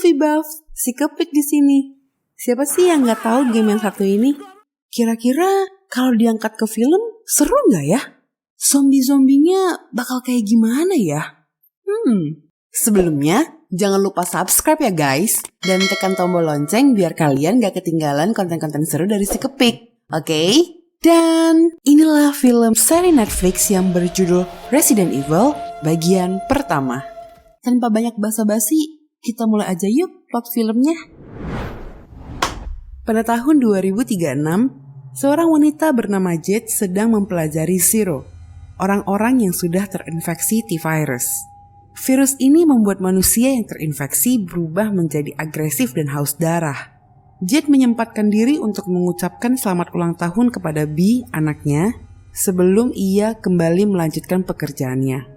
movie buff, si Kepik di sini. Siapa sih yang nggak tahu game yang satu ini? Kira-kira kalau diangkat ke film seru nggak ya? Zombie-zombinya bakal kayak gimana ya? Sebelumnya jangan lupa subscribe ya guys, dan tekan tombol lonceng biar kalian gak ketinggalan konten-konten seru dari si Kepik. Oke? Dan inilah film seri Netflix yang berjudul Resident Evil bagian pertama. Tanpa banyak basa-basi, kita mulai aja yuk plot filmnya. Pada tahun 2036, seorang wanita bernama Jade sedang mempelajari Zero, orang-orang yang sudah terinfeksi T-Virus. Virus ini membuat manusia yang terinfeksi berubah menjadi agresif dan haus darah. Jade menyempatkan diri untuk mengucapkan selamat ulang tahun kepada Bee, anaknya, sebelum ia kembali melanjutkan pekerjaannya.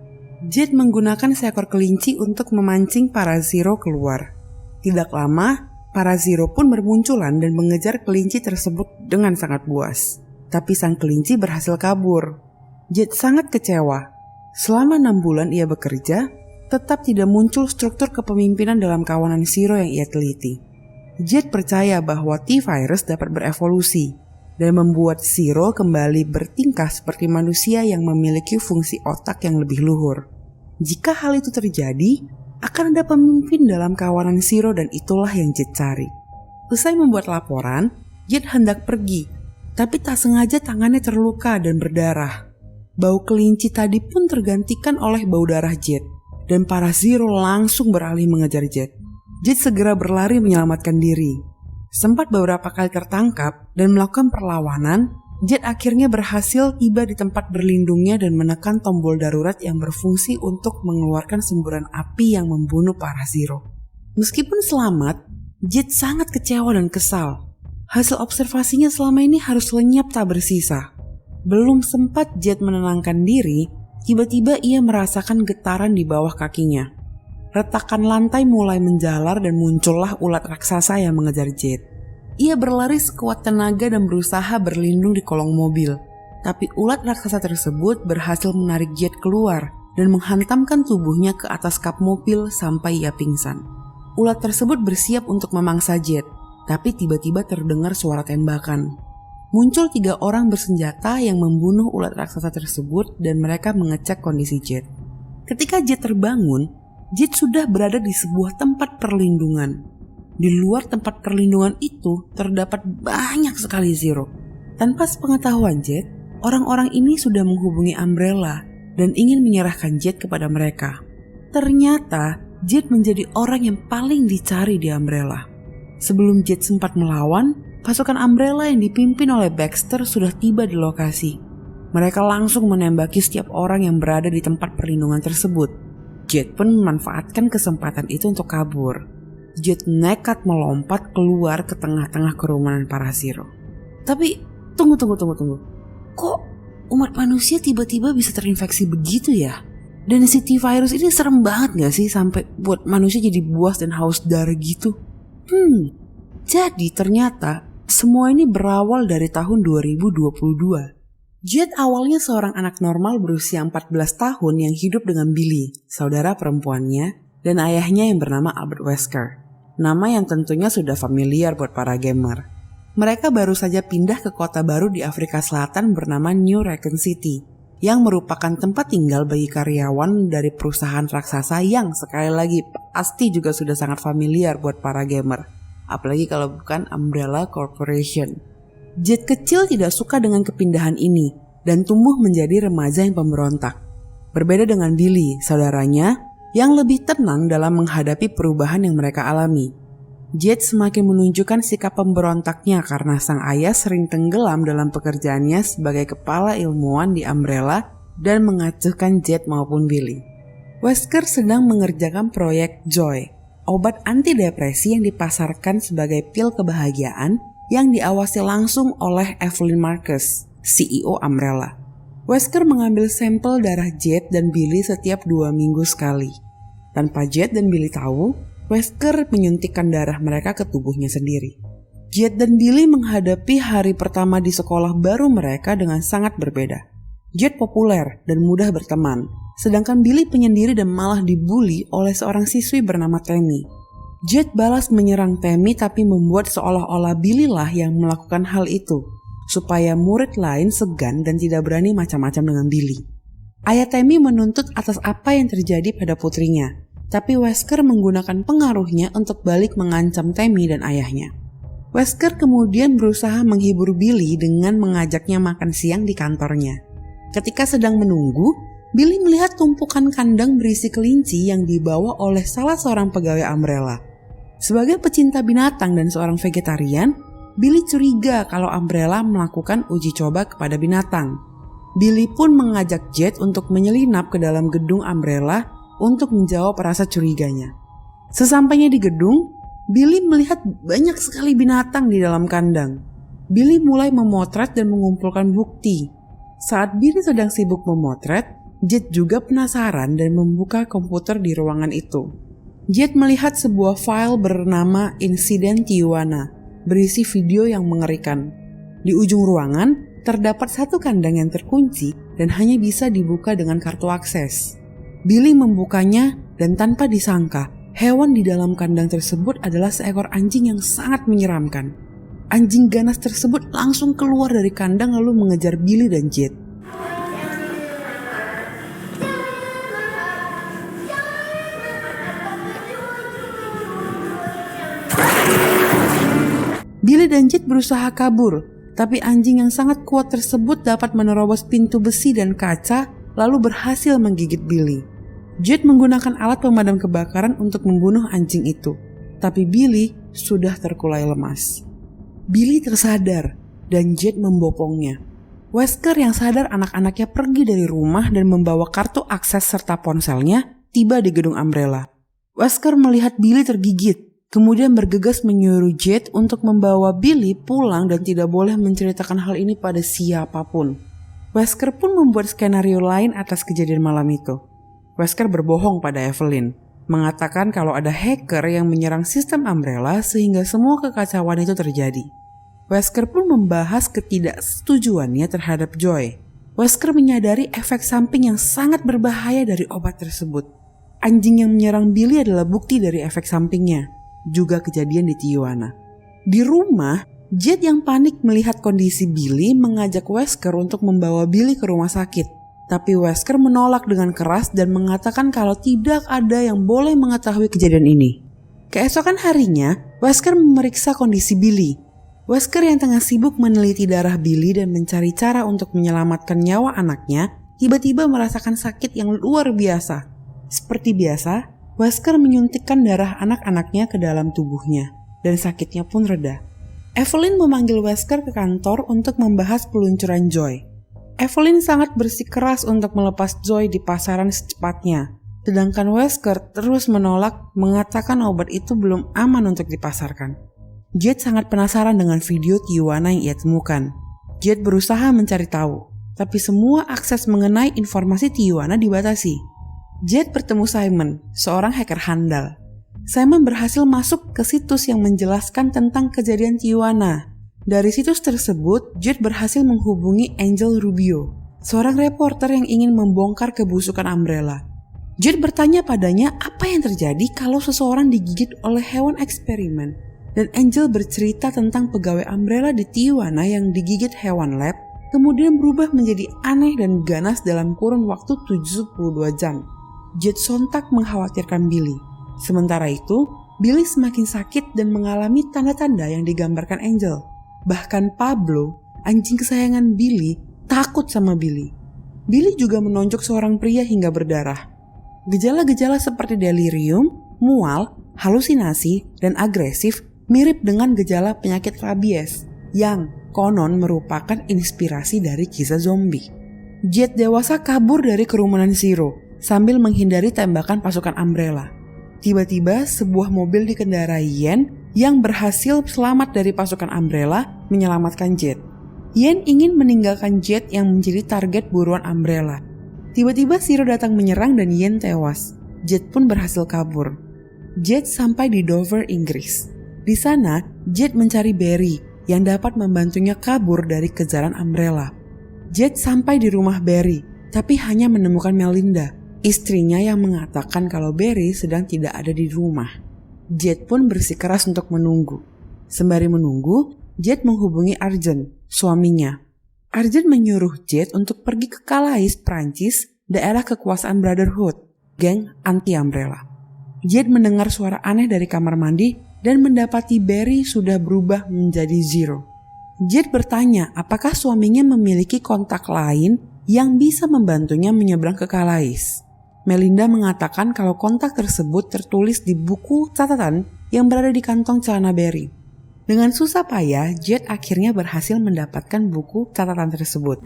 Jade menggunakan seekor kelinci untuk memancing para Zero keluar. Tidak lama, para Zero pun bermunculan dan mengejar kelinci tersebut dengan sangat buas. Tapi sang kelinci berhasil kabur. Jade sangat kecewa. Selama 6 bulan ia bekerja, tetap tidak muncul struktur kepemimpinan dalam kawanan Zero yang ia teliti. Jade percaya bahwa T-Virus dapat berevolusi dan membuat Zero kembali bertingkah seperti manusia yang memiliki fungsi otak yang lebih luhur. Jika hal itu terjadi, akan ada pemimpin dalam kawanan Zero dan itulah yang Jade cari. Usai membuat laporan, Jade hendak pergi, tapi tak sengaja tangannya terluka dan berdarah. Bau kelinci tadi pun tergantikan oleh bau darah Jade, dan para Zero langsung beralih mengejar Jade. Jade segera berlari menyelamatkan diri. Sempat beberapa kali tertangkap dan melakukan perlawanan, Jade akhirnya berhasil tiba di tempat berlindungnya dan menekan tombol darurat yang berfungsi untuk mengeluarkan semburan api yang membunuh para Zero. Meskipun selamat, Jade sangat kecewa dan kesal. Hasil observasinya selama ini harus lenyap tak bersisa. Belum sempat Jade menenangkan diri, tiba-tiba ia merasakan getaran di bawah kakinya. Retakan lantai mulai menjalar dan muncullah ulat raksasa yang mengejar Jade. Ia berlari sekuat tenaga dan berusaha berlindung di kolong mobil. Tapi ulat raksasa tersebut berhasil menarik Jade keluar dan menghantamkan tubuhnya ke atas kap mobil sampai ia pingsan. Ulat tersebut bersiap untuk memangsa Jade, tapi tiba-tiba terdengar suara tembakan. Muncul 3 orang bersenjata yang membunuh ulat raksasa tersebut dan mereka mengecek kondisi Jade. Ketika Jade terbangun, Jade sudah berada di sebuah tempat perlindungan. Di luar tempat perlindungan itu terdapat banyak sekali Zero. Tanpa sepengetahuan Jade, orang-orang ini sudah menghubungi Umbrella dan ingin menyerahkan Jade kepada mereka. Ternyata Jade menjadi orang yang paling dicari di Umbrella. Sebelum Jade sempat melawan, pasukan Umbrella yang dipimpin oleh Baxter sudah tiba di lokasi. Mereka langsung menembaki setiap orang yang berada di tempat perlindungan tersebut. Jade pun memanfaatkan kesempatan itu untuk kabur. Jade nekat melompat keluar ke tengah-tengah kerumunan para Zero. Tapi tunggu. Kok umat manusia tiba-tiba bisa terinfeksi begitu ya? Dan si T-Virus ini serem banget gak sih sampai buat manusia jadi buas dan haus darah gitu? Jadi ternyata semua ini berawal dari tahun 2022. Jade awalnya seorang anak normal berusia 14 tahun yang hidup dengan Billy, saudara perempuannya, dan ayahnya yang bernama Albert Wesker. Nama yang tentunya sudah familiar buat para gamer. Mereka baru saja pindah ke kota baru di Afrika Selatan bernama New Raccoon City, yang merupakan tempat tinggal bagi karyawan dari perusahaan raksasa yang sekali lagi pasti juga sudah sangat familiar buat para gamer. Apalagi kalau bukan Umbrella Corporation. Jade kecil tidak suka dengan kepindahan ini dan tumbuh menjadi remaja yang pemberontak. Berbeda dengan Billy, saudaranya, yang lebih tenang dalam menghadapi perubahan yang mereka alami. Jade semakin menunjukkan sikap pemberontaknya karena sang ayah sering tenggelam dalam pekerjaannya sebagai kepala ilmuwan di Umbrella dan mengacuhkan Jade maupun Billy. Wesker sedang mengerjakan proyek Joy, obat antidepresi yang dipasarkan sebagai pil kebahagiaan yang diawasi langsung oleh Evelyn Marcus, CEO Umbrella. Wesker mengambil sampel darah Jade dan Billy setiap 2 minggu sekali. Tanpa Jade dan Billy tahu, Wesker menyuntikkan darah mereka ke tubuhnya sendiri. Jade dan Billy menghadapi hari pertama di sekolah baru mereka dengan sangat berbeda. Jade populer dan mudah berteman, sedangkan Billy penyendiri dan malah dibully oleh seorang siswi bernama Tammy. Jet balas menyerang Tammy tapi membuat seolah-olah Billy lah yang melakukan hal itu, supaya murid lain segan dan tidak berani macam-macam dengan Billy. Ayah Tammy menuntut atas apa yang terjadi pada putrinya, tapi Wesker menggunakan pengaruhnya untuk balik mengancam Tammy dan ayahnya. Wesker kemudian berusaha menghibur Billy dengan mengajaknya makan siang di kantornya. Ketika sedang menunggu, Billy melihat tumpukan kandang berisi kelinci yang dibawa oleh salah seorang pegawai Umbrella. Sebagai pecinta binatang dan seorang vegetarian, Billy curiga kalau Umbrella melakukan uji coba kepada binatang. Billy pun mengajak Jet untuk menyelinap ke dalam gedung Umbrella untuk menjawab rasa curiganya. Sesampainya di gedung, Billy melihat banyak sekali binatang di dalam kandang. Billy mulai memotret dan mengumpulkan bukti. Saat Billy sedang sibuk memotret, Jet juga penasaran dan membuka komputer di ruangan itu. Jet melihat sebuah file bernama Insiden Tijuana, berisi video yang mengerikan. Di ujung ruangan, terdapat satu kandang yang terkunci dan hanya bisa dibuka dengan kartu akses. Billy membukanya dan tanpa disangka, hewan di dalam kandang tersebut adalah seekor anjing yang sangat menyeramkan. Anjing ganas tersebut langsung keluar dari kandang lalu mengejar Billy dan Jet. Billy dan Jet berusaha kabur, tapi anjing yang sangat kuat tersebut dapat menerobos pintu besi dan kaca lalu berhasil menggigit Billy. Jet menggunakan alat pemadam kebakaran untuk membunuh anjing itu, tapi Billy sudah terkulai lemas. Billy tersadar dan Jet membopongnya. Wesker yang sadar anak-anaknya pergi dari rumah dan membawa kartu akses serta ponselnya tiba di gedung Umbrella. Wesker melihat Billy tergigit, kemudian bergegas menyuruh Jet untuk membawa Billy pulang dan tidak boleh menceritakan hal ini pada siapapun. Wesker pun membuat skenario lain atas kejadian malam itu. Wesker berbohong pada Evelyn, mengatakan kalau ada hacker yang menyerang sistem Umbrella sehingga semua kekacauan itu terjadi. Wesker pun membahas ketidaksetujuannya terhadap Joy. Wesker menyadari efek samping yang sangat berbahaya dari obat tersebut. Anjing yang menyerang Billy adalah bukti dari efek sampingnya, juga kejadian di Tijuana. Di rumah, Jet yang panik melihat kondisi Billy mengajak Wesker untuk membawa Billy ke rumah sakit. Tapi Wesker menolak dengan keras dan mengatakan kalau tidak ada yang boleh mengetahui kejadian ini. Keesokan harinya, Wesker memeriksa kondisi Billy. Wesker yang tengah sibuk meneliti darah Billy dan mencari cara untuk menyelamatkan nyawa anaknya, tiba-tiba merasakan sakit yang luar biasa. Seperti biasa, Wesker menyuntikkan darah anak-anaknya ke dalam tubuhnya, dan sakitnya pun reda. Evelyn memanggil Wesker ke kantor untuk membahas peluncuran Joy. Evelyn sangat bersikeras untuk melepas Joy di pasaran secepatnya, sedangkan Wesker terus menolak, mengatakan obat itu belum aman untuk dipasarkan. Jet sangat penasaran dengan video Tijuana yang ia temukan. Jet berusaha mencari tahu, tapi semua akses mengenai informasi Tijuana dibatasi. Jet bertemu Simon, seorang hacker handal. Simon berhasil masuk ke situs yang menjelaskan tentang kejadian Tijuana. Dari situs tersebut, Jet berhasil menghubungi Angel Rubio, seorang reporter yang ingin membongkar kebusukan Umbrella. Jet bertanya padanya apa yang terjadi kalau seseorang digigit oleh hewan eksperimen, dan Angel bercerita tentang pegawai Umbrella di Tijuana yang digigit hewan lab, kemudian berubah menjadi aneh dan ganas dalam kurun waktu 72 jam. Jet sontak mengkhawatirkan Billy. Sementara itu, Billy semakin sakit dan mengalami tanda-tanda yang digambarkan Angel. Bahkan Pablo, anjing kesayangan Billy, takut sama Billy. Billy juga menonjok seorang pria hingga berdarah. Gejala-gejala seperti delirium, mual, halusinasi, dan agresif mirip dengan gejala penyakit rabies yang konon merupakan inspirasi dari kisah zombie. Jet dewasa kabur dari kerumunan Zero sambil menghindari tembakan pasukan Umbrella. Tiba-tiba sebuah mobil dikendarai Yen yang berhasil selamat dari pasukan Umbrella menyelamatkan Jet. Yen ingin meninggalkan Jet yang menjadi target buruan Umbrella. Tiba-tiba Zero datang menyerang dan Yen tewas. Jet pun berhasil kabur. Jet sampai di Dover, Inggris. Di sana, Jet mencari Barry yang dapat membantunya kabur dari kejaran Umbrella. Jet sampai di rumah Barry, tapi hanya menemukan Melinda, istrinya yang mengatakan kalau Barry sedang tidak ada di rumah. Jade pun bersikeras untuk menunggu. Sembari menunggu, Jade menghubungi Argent, suaminya. Argent menyuruh Jade untuk pergi ke Calais, Prancis, daerah kekuasaan Brotherhood, geng anti-Umbrella. Jade mendengar suara aneh dari kamar mandi dan mendapati Barry sudah berubah menjadi Zero. Jade bertanya apakah suaminya memiliki kontak lain yang bisa membantunya menyeberang ke Calais. Melinda mengatakan kalau kontak tersebut tertulis di buku catatan yang berada di kantong celana Barry. Dengan susah payah, Jade akhirnya berhasil mendapatkan buku catatan tersebut.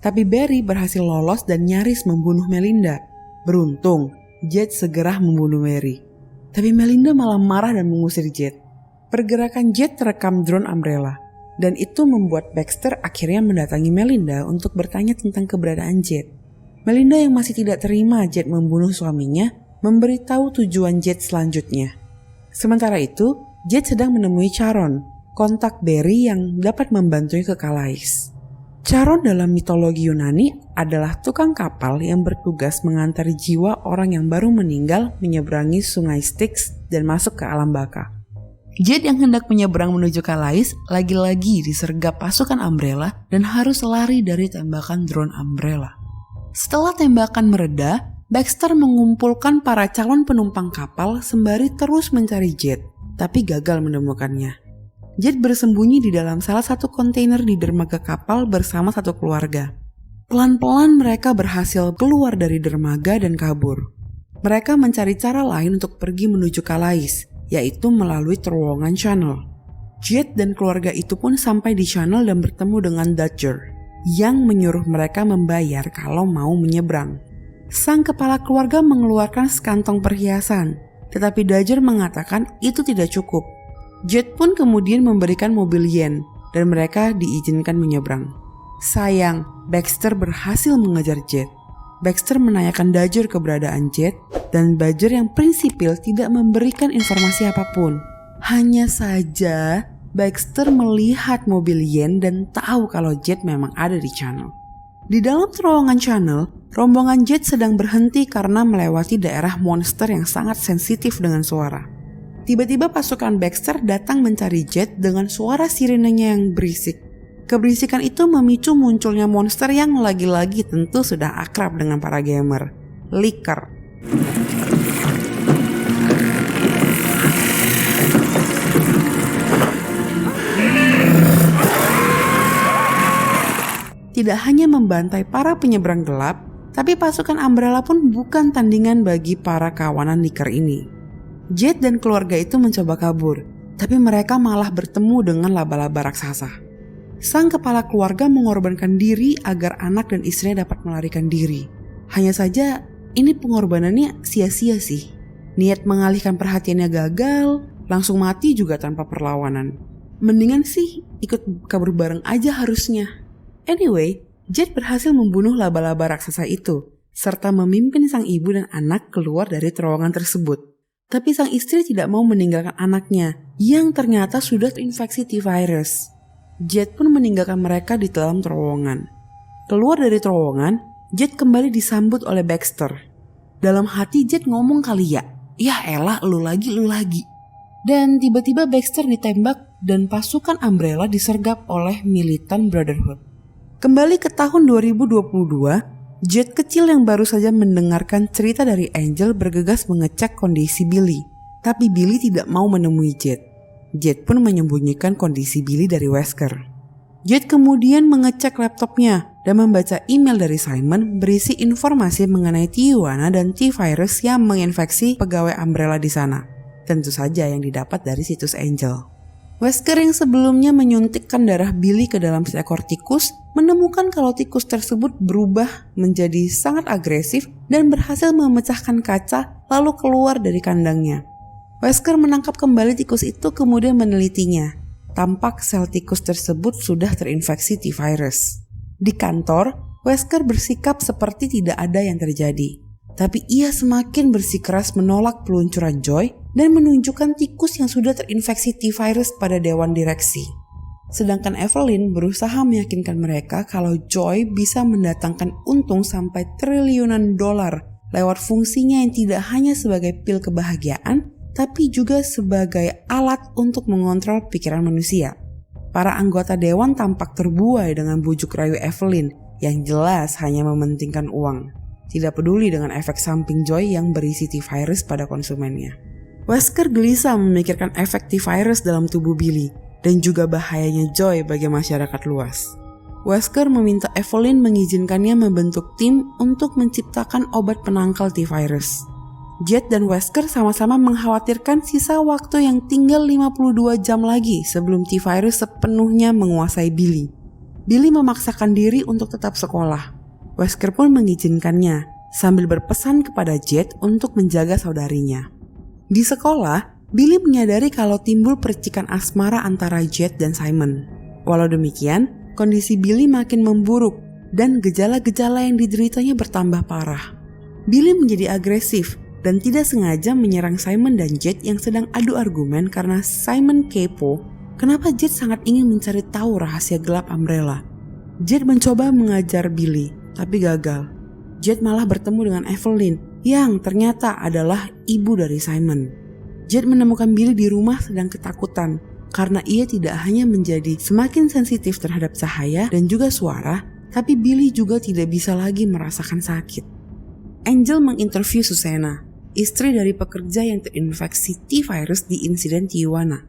Tapi Barry berhasil lolos dan nyaris membunuh Melinda. Beruntung, Jade segera membunuh Barry. Tapi Melinda malah marah dan mengusir Jade. Pergerakan Jade terekam drone Umbrella, dan itu membuat Baxter akhirnya mendatangi Melinda untuk bertanya tentang keberadaan Jade. Melinda yang masih tidak terima Jade membunuh suaminya, memberitahu tujuan Jade selanjutnya. Sementara itu, Jade sedang menemui Charon, kontak Barry yang dapat membantunya ke Calais. Charon dalam mitologi Yunani adalah tukang kapal yang bertugas mengantar jiwa orang yang baru meninggal menyeberangi sungai Styx dan masuk ke alam baka. Jade yang hendak menyeberang menuju Calais lagi-lagi disergap pasukan Umbrella dan harus lari dari tembakan drone Umbrella. Setelah tembakan mereda, Baxter mengumpulkan para calon penumpang kapal sembari terus mencari Jade, tapi gagal menemukannya. Jade bersembunyi di dalam salah satu kontainer di dermaga kapal bersama satu keluarga. Pelan-pelan mereka berhasil keluar dari dermaga dan kabur. Mereka mencari cara lain untuk pergi menuju Calais, yaitu melalui terowongan Channel. Jade dan keluarga itu pun sampai di Channel dan bertemu dengan Dodger, yang menyuruh mereka membayar kalau mau menyeberang. Sang kepala keluarga mengeluarkan sekantong perhiasan, tetapi Dodger mengatakan itu tidak cukup. Jade pun kemudian memberikan mobil yen dan mereka diizinkan menyeberang. Sayang, Baxter berhasil mengejar Jade. Baxter menanyakan Dodger keberadaan Jade dan Dodger yang prinsipil tidak memberikan informasi apapun. Hanya saja Baxter melihat mobil yen dan tahu kalau Jade memang ada di Channel. Di dalam terowongan Channel, rombongan Jade sedang berhenti karena melewati daerah monster yang sangat sensitif dengan suara. Tiba-tiba pasukan Baxter datang mencari Jade dengan suara sirenenya yang berisik. Keberisikan itu memicu munculnya monster yang lagi-lagi tentu sudah akrab dengan para gamer, Licker. Tidak hanya membantai para penyeberang gelap, tapi pasukan Umbrella pun bukan tandingan bagi para kawanan Licker ini. Jade dan keluarga itu mencoba kabur, tapi mereka malah bertemu dengan laba-laba raksasa. Sang kepala keluarga mengorbankan diri agar anak dan istrinya dapat melarikan diri. Hanya saja, ini pengorbanannya sia-sia sih. Niat mengalihkan perhatiannya gagal, langsung mati juga tanpa perlawanan. Mendingan sih ikut kabur bareng aja harusnya. Anyway, Jade berhasil membunuh laba-laba raksasa itu, serta memimpin sang ibu dan anak keluar dari terowongan tersebut. Tapi sang istri tidak mau meninggalkan anaknya yang ternyata sudah terinfeksi T-virus. Jade pun meninggalkan mereka di dalam terowongan. Keluar dari terowongan, Jade kembali disambut oleh Baxter. Dalam hati Jade ngomong kali ya elah lu lagi. Dan tiba-tiba Baxter ditembak dan pasukan Umbrella disergap oleh militan Brotherhood. Kembali ke tahun 2022, Jade kecil yang baru saja mendengarkan cerita dari Angel bergegas mengecek kondisi Billy. Tapi Billy tidak mau menemui Jade. Jade pun menyembunyikan kondisi Billy dari Wesker. Jade kemudian mengecek laptopnya dan membaca email dari Simon berisi informasi mengenai Tijuana dan T-virus yang menginfeksi pegawai Umbrella di sana. Tentu saja yang didapat dari situs Angel. Wesker yang sebelumnya menyuntikkan darah Billy ke dalam seekor tikus menemukan kalau tikus tersebut berubah menjadi sangat agresif dan berhasil memecahkan kaca lalu keluar dari kandangnya. Wesker menangkap kembali tikus itu kemudian menelitinya. Tampak sel tikus tersebut sudah terinfeksi T-virus. Di kantor, Wesker bersikap seperti tidak ada yang terjadi. Tapi ia semakin bersikeras menolak peluncuran Joy dan menunjukkan tikus yang sudah terinfeksi T-virus pada dewan direksi. Sedangkan Evelyn berusaha meyakinkan mereka kalau Joy bisa mendatangkan untung sampai triliunan dolar lewat fungsinya yang tidak hanya sebagai pil kebahagiaan, tapi juga sebagai alat untuk mengontrol pikiran manusia. Para anggota dewan tampak terbuai dengan bujuk rayu Evelyn yang jelas hanya mementingkan uang. Tidak peduli dengan efek samping Joy yang berisi T-virus pada konsumennya. Wesker gelisah memikirkan efek T-virus dalam tubuh Billy dan juga bahayanya Joy bagi masyarakat luas. Wesker meminta Evelyn mengizinkannya membentuk tim untuk menciptakan obat penangkal T-virus. Jet dan Wesker sama-sama mengkhawatirkan sisa waktu yang tinggal 52 jam lagi sebelum T-virus sepenuhnya menguasai Billy. Billy memaksakan diri untuk tetap sekolah. Wesker pun mengizinkannya sambil berpesan kepada Jet untuk menjaga saudarinya. Di sekolah, Billy menyadari kalau timbul percikan asmara antara Jet dan Simon. Walau demikian, kondisi Billy makin memburuk dan gejala-gejala yang dideritanya bertambah parah. Billy menjadi agresif dan tidak sengaja menyerang Simon dan Jet yang sedang adu argumen karena Simon kepo kenapa Jet sangat ingin mencari tahu rahasia gelap Umbrella. Jet mencoba mengajar Billy, tapi gagal. Jet malah bertemu dengan Evelyn yang ternyata adalah ibu dari Simon. Jet menemukan Billy di rumah sedang ketakutan karena ia tidak hanya menjadi semakin sensitif terhadap cahaya dan juga suara, tapi Billy juga tidak bisa lagi merasakan sakit. Angel menginterview Susana, istri dari pekerja yang terinfeksi T-virus di insiden Tijuana.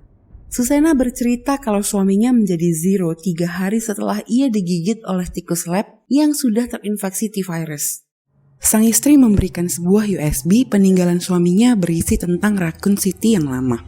Susana bercerita kalau suaminya menjadi zero 3 hari setelah ia digigit oleh tikus lab yang sudah terinfeksi T-virus. Sang istri memberikan sebuah USB peninggalan suaminya berisi tentang Raccoon City yang lama.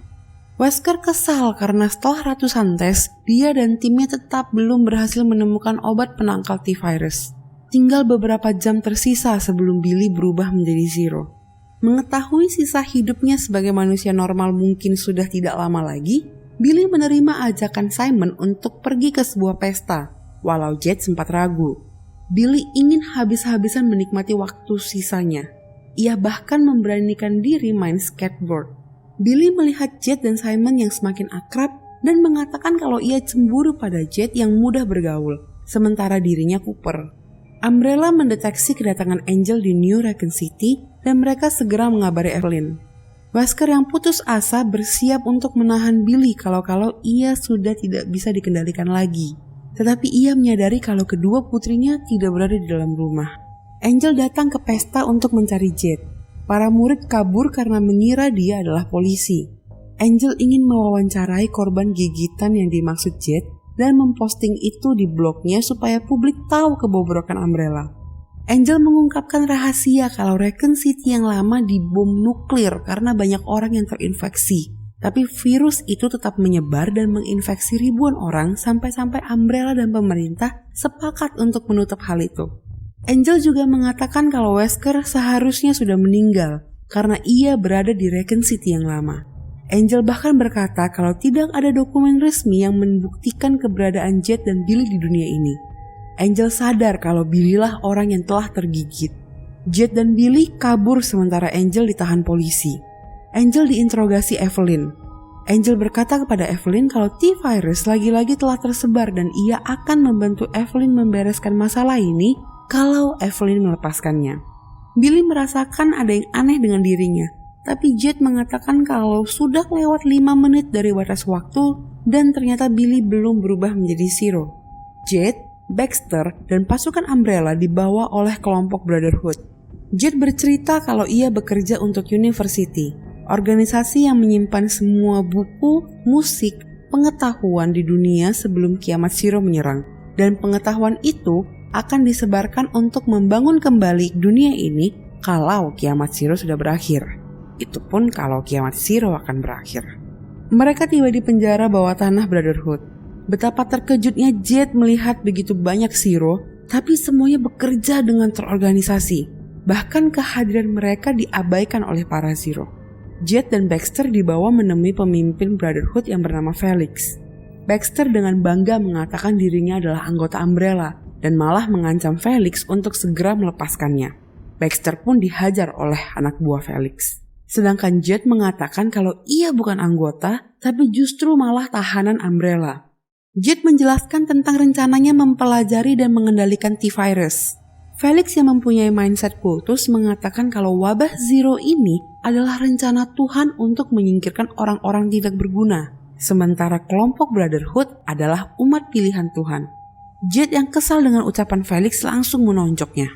Wesker kesal karena setelah ratusan tes, dia dan timnya tetap belum berhasil menemukan obat penangkal T-virus. Tinggal beberapa jam tersisa sebelum Billy berubah menjadi zero. Mengetahui sisa hidupnya sebagai manusia normal mungkin sudah tidak lama lagi, Billy menerima ajakan Simon untuk pergi ke sebuah pesta, walau Jet sempat ragu. Billy ingin habis-habisan menikmati waktu sisanya. Ia bahkan memberanikan diri main skateboard. Billy melihat Jet dan Simon yang semakin akrab dan mengatakan kalau ia cemburu pada Jet yang mudah bergaul, sementara dirinya kuper. Umbrella mendeteksi kedatangan Angel di New Raccoon City dan mereka segera mengabari Evelyn. Wesker yang putus asa bersiap untuk menahan Billy kalau ia sudah tidak bisa dikendalikan lagi. Tetapi ia menyadari kalau kedua putrinya tidak berada di dalam rumah. Angel datang ke pesta untuk mencari Jet. Para murid kabur karena mengira dia adalah polisi. Angel ingin mewawancarai korban gigitan yang dimaksud Jet dan memposting itu di blognya supaya publik tahu kebobrokan Umbrella. Angel mengungkapkan rahasia kalau Raccoon City yang lama dibom nuklir karena banyak orang yang terinfeksi. Tapi virus itu tetap menyebar dan menginfeksi ribuan orang sampai-sampai Umbrella dan pemerintah sepakat untuk menutup hal itu. Angel juga mengatakan kalau Wesker seharusnya sudah meninggal karena ia berada di Raccoon City yang lama. Angel bahkan berkata kalau tidak ada dokumen resmi yang membuktikan keberadaan Jet dan Billy di dunia ini. Angel sadar kalau Billy lah orang yang telah tergigit. Jet dan Billy kabur sementara Angel ditahan polisi. Angel diinterogasi Evelyn. Angel berkata kepada Evelyn kalau T-virus lagi-lagi telah tersebar dan ia akan membantu Evelyn membereskan masalah ini kalau Evelyn melepaskannya. Billy merasakan ada yang aneh dengan dirinya, tapi Jet mengatakan kalau sudah lewat 5 menit dari batas waktu dan ternyata Billy belum berubah menjadi zero. Jet, Baxter, dan pasukan Umbrella dibawa oleh kelompok Brotherhood. Jet bercerita kalau ia bekerja untuk University, organisasi yang menyimpan semua buku, musik, pengetahuan di dunia sebelum kiamat Zero menyerang. Dan pengetahuan itu akan disebarkan untuk membangun kembali dunia ini kalau kiamat Zero sudah berakhir. Itu pun kalau kiamat Zero akan berakhir. Mereka tiba di penjara bawah tanah Brotherhood. Betapa terkejutnya Jet melihat begitu banyak Zero, tapi semuanya bekerja dengan terorganisasi. Bahkan kehadiran mereka diabaikan oleh para Zero. Jet dan Baxter dibawa menemui pemimpin Brotherhood yang bernama Felix. Baxter dengan bangga mengatakan dirinya adalah anggota Umbrella dan malah mengancam Felix untuk segera melepaskannya. Baxter pun dihajar oleh anak buah Felix. Sedangkan Jet mengatakan kalau ia bukan anggota, tapi justru malah tahanan Umbrella. Jet menjelaskan tentang rencananya mempelajari dan mengendalikan T-Virus. Felix yang mempunyai mindset kultus mengatakan kalau wabah Zero ini adalah rencana Tuhan untuk menyingkirkan orang-orang tidak berguna, sementara kelompok Brotherhood adalah umat pilihan Tuhan. Jet yang kesal dengan ucapan Felix langsung menonjoknya.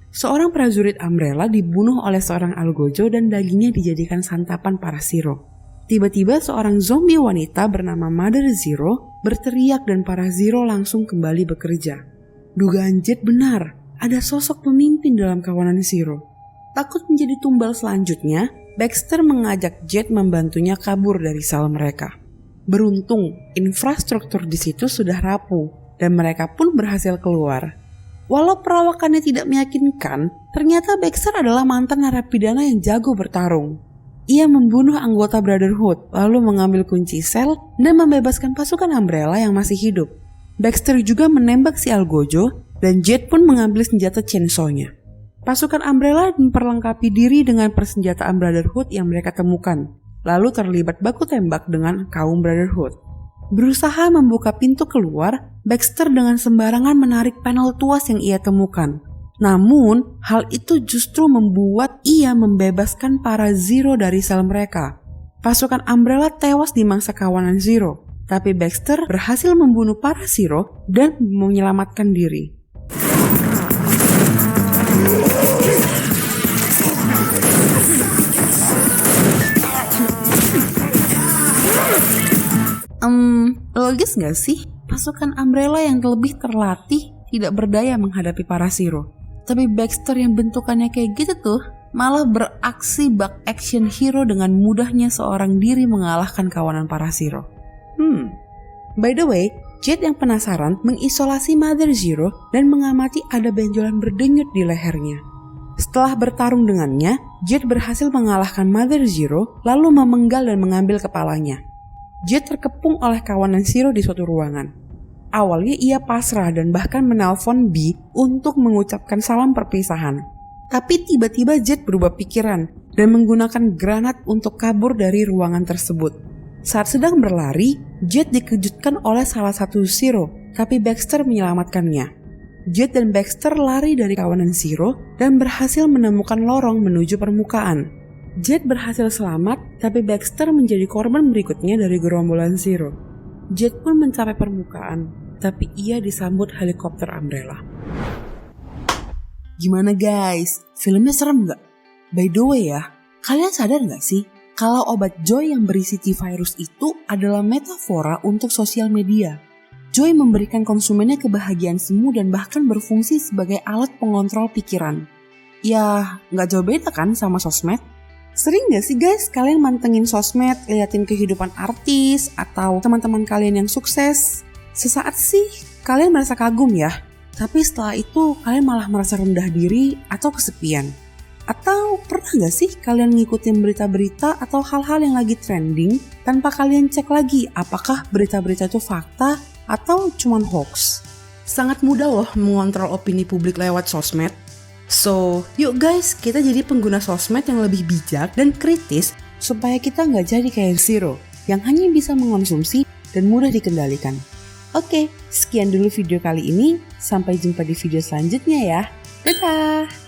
Seorang prajurit Umbrella dibunuh oleh seorang algojo dan dagingnya dijadikan santapan para Zero. Tiba-tiba seorang zombie wanita bernama Mother Zero berteriak dan para Zero langsung kembali bekerja. Dugaan Jet benar, ada sosok pemimpin dalam kawanan Zero. Takut menjadi tumbal selanjutnya, Baxter mengajak Jet membantunya kabur dari sel mereka. Beruntung, infrastruktur di situ sudah rapuh dan mereka pun berhasil keluar. Walau perawakannya tidak meyakinkan, ternyata Baxter adalah mantan narapidana yang jago bertarung. Ia membunuh anggota Brotherhood, lalu mengambil kunci sel dan membebaskan pasukan Umbrella yang masih hidup. Baxter juga menembak si Algojo dan Jet pun mengambil senjata chainsaw-nya. Pasukan Umbrella memperlengkapi diri dengan persenjataan Brotherhood yang mereka temukan, lalu terlibat baku tembak dengan kaum Brotherhood. Berusaha membuka pintu keluar, Baxter dengan sembarangan menarik panel tuas yang ia temukan. Namun, hal itu justru membuat ia membebaskan para Zero dari sel mereka. Pasukan Umbrella tewas di mangsa kawanan Zero, tapi Baxter berhasil membunuh para Zero dan menyelamatkan diri. Logis gak sih? Pasukan Umbrella yang lebih terlatih tidak berdaya menghadapi para Zero. Tapi Baxter yang bentukannya kayak gitu tuh malah beraksi bak action hero dengan mudahnya seorang diri mengalahkan kawanan para Zero. By the way, Jet yang penasaran mengisolasi Mother Zero dan mengamati ada benjolan berdenyut di lehernya. Setelah bertarung dengannya, Jet berhasil mengalahkan Mother Zero lalu memenggal dan mengambil kepalanya. Jet terkepung oleh kawanan Zero di suatu ruangan. Awalnya ia pasrah dan bahkan menelpon B untuk mengucapkan salam perpisahan. Tapi tiba-tiba Jet berubah pikiran dan menggunakan granat untuk kabur dari ruangan tersebut. Saat sedang berlari, Jet dikejutkan oleh salah satu Zero, tapi Baxter menyelamatkannya. Jet dan Baxter lari dari kawanan Zero dan berhasil menemukan lorong menuju permukaan. Jet berhasil selamat, tapi Baxter menjadi korban berikutnya dari gerombolan Zero. Jet pun mencapai permukaan, tapi ia disambut helikopter Umbrella. Gimana guys? Filmnya serem gak? By the way ya, kalian sadar gak sih kalau obat Joy yang berisi T-Virus itu adalah metafora untuk sosial media? Joy memberikan konsumennya kebahagiaan semu dan bahkan berfungsi sebagai alat pengontrol pikiran. Ya, gak jauh beda kan sama sosmed? Sering gak sih guys kalian mantengin sosmed, liatin kehidupan artis atau teman-teman kalian yang sukses? Sesaat sih kalian merasa kagum ya, tapi setelah itu kalian malah merasa rendah diri atau kesepian. Atau pernah gak sih kalian ngikutin berita-berita atau hal-hal yang lagi trending tanpa kalian cek lagi apakah berita-berita itu fakta atau cuman hoax? Sangat mudah loh mengontrol opini publik lewat sosmed. So, yuk guys, kita jadi pengguna sosmed yang lebih bijak dan kritis supaya kita nggak jadi kayak Zero yang hanya bisa mengonsumsi dan mudah dikendalikan. Oke, sekian dulu video kali ini. Sampai jumpa di video selanjutnya ya. Dadah!